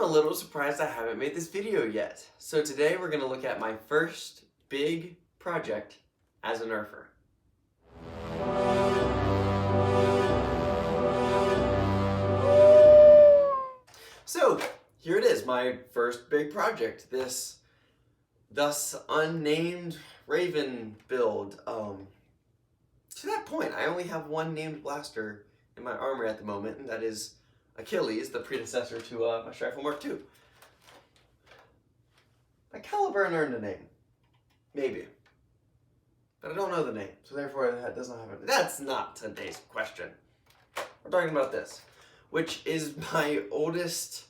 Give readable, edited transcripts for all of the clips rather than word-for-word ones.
a little surprised I haven't made this video yet. So today we're going to look at my first big project as a Nerfer. So here it is, my first big project, this thus unnamed Raven build. To that point, I only have one named blaster in my armory at the moment, and that is Achilles, the predecessor to my Rifle Mark II. My Caliburn earned a name. Maybe. But I don't know the name, so therefore that doesn't have a... That's not today's question. We're talking about this, which is my oldest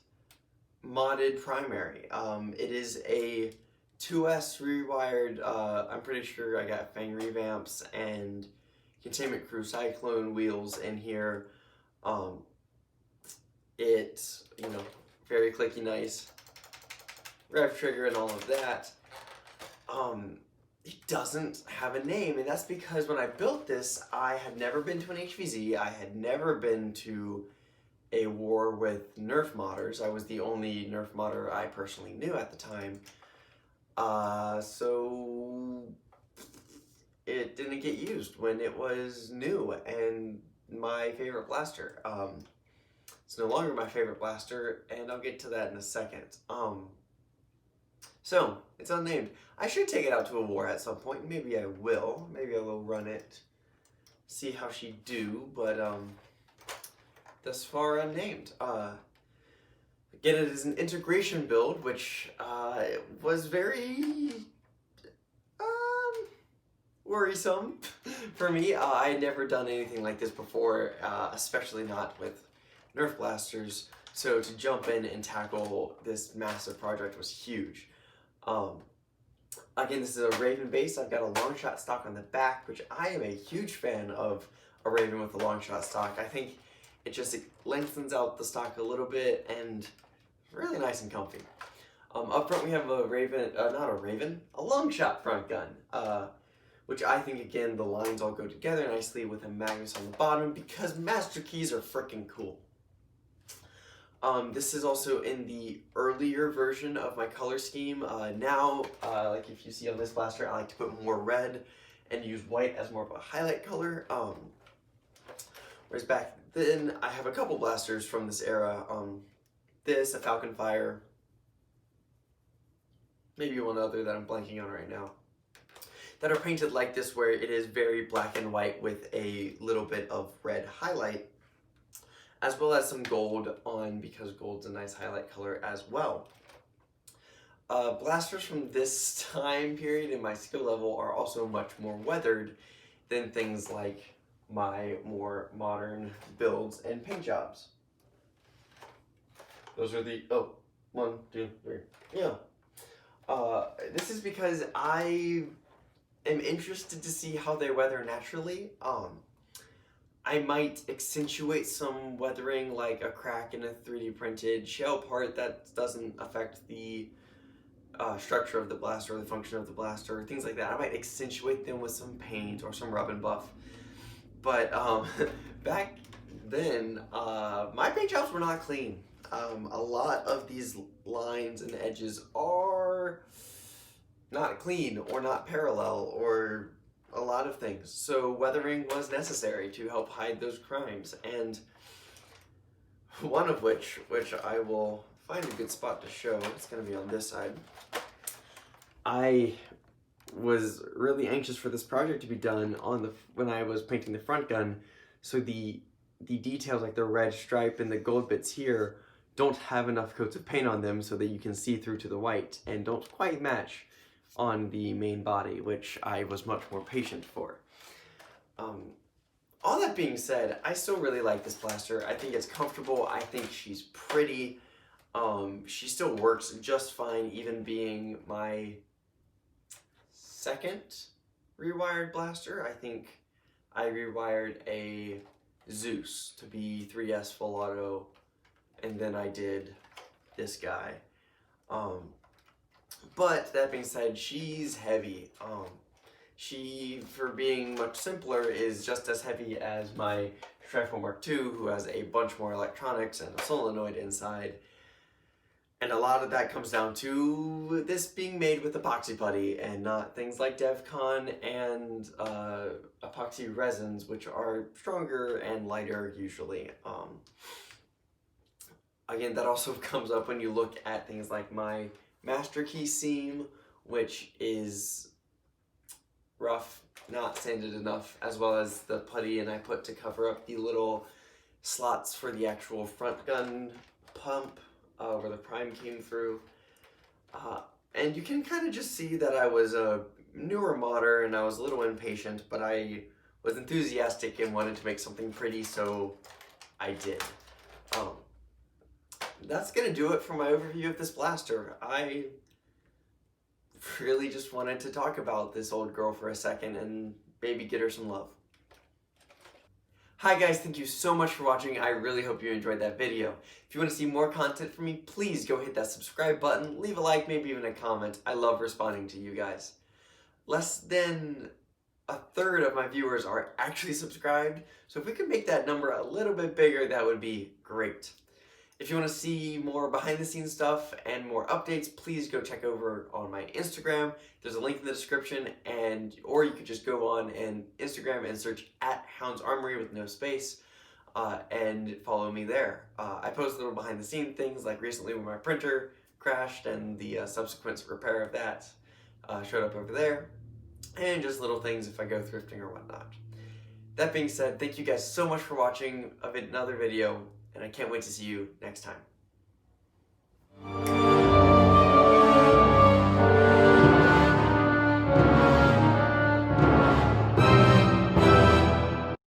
modded primary. It is a 2S rewired, I'm pretty sure I got Fang revamps and Containment Crew Cyclone wheels in here. It's, very clicky nice. Rev trigger and all of that. It doesn't have a name, and that's because when I built this, I had never been to an HVZ. I had never been to a war with Nerf modders. I was the only Nerf modder I personally knew at the time. So it didn't get used when it was new and my favorite blaster. It's no longer my favorite blaster, and I'll get to that in a second. So, it's unnamed. I should take it out to a war at some point. Maybe I will. Maybe I will run it, see how she do, but thus far unnamed. Again, it is an integration build, which was very worrisome for me. I had never done anything like this before, especially not with Nerf blasters, so to jump in and tackle this massive project was huge. Again, this is a Raven base. I've got a longshot stock on the back, which I am a huge fan of a Raven with a longshot stock. I think it lengthens out the stock a little bit and really nice and comfy. Up front we have a Raven, a longshot front gun, which I think, again, the lines all go together nicely with a magnus on the bottom because master keys are freaking cool. This is also in the earlier version of my color scheme. Now, like if you see on this blaster, I like to put more red and use white as more of a highlight color. Whereas back then, I have a couple blasters from this era. This, a Falcon Fire, maybe one other that I'm blanking on right now, that are painted like this, where it is very black and white with a little bit of red highlight, as well as some gold on, because gold's a nice highlight color as well. Blasters from this time period in my skill level are also much more weathered than things like my more modern builds and paint jobs. Those are the, 1, 2, 3, yeah. This is because I am interested to see how they weather naturally. I might accentuate some weathering, like a crack in a 3D printed shell part that doesn't affect the structure of the blaster or the function of the blaster, or things like that. I might accentuate them with some paint or some rub and buff. But back then, my paint jobs were not clean. A lot of these lines and edges are not clean or not parallel or a lot of things. So weathering was necessary to help hide those crimes, and one of which I will find a good spot to show. It's going to be on this side. I was really anxious for this project to be done when I was painting the front gun, so the details like the red stripe and the gold bits here don't have enough coats of paint on them so that you can see through to the white, and don't quite match on the main body, which I was much more patient for. All that being said, I still really like this blaster. I think it's comfortable. I think she's pretty. She still works just fine, even being my second rewired blaster. I think I rewired a Zeus to be 3S full auto, and then I did this guy. But that being said, she's heavy. She, for being much simpler, is just as heavy as my Rifle Mark II, who has a bunch more electronics and a solenoid inside. And a lot of that comes down to this being made with epoxy putty and not things like DevCon and epoxy resins, which are stronger and lighter usually. Again, that also comes up when you look at things like my masterkey seam, which is rough, not sanded enough, as well as the putty and I put to cover up the little slots for the actual front gun pump where the prime came through. And you can kind of just see that I was a newer modder and I was a little impatient, but I was enthusiastic and wanted to make something pretty, so I did. That's gonna do it for my overview of this blaster. I really just wanted to talk about this old girl for a second and maybe get her some love. Hi guys, thank you so much for watching. I really hope you enjoyed that video. If you want to see more content from me, please go hit that subscribe button, leave a like, maybe even a comment. I love responding to you guys. Less than a third of my viewers are actually subscribed, so if we could make that number a little bit bigger, that would be great. If you want to see more behind the scenes stuff and more updates, please go check over on my Instagram. There's a link in the description, or you could just go on and Instagram and search @HoundsArmory with no space and follow me there. I post little behind the scenes things, like recently when my printer crashed and the subsequent repair of that showed up over there, and just little things if I go thrifting or whatnot. That being said, thank you guys so much for watching another video, and I can't wait to see you next time.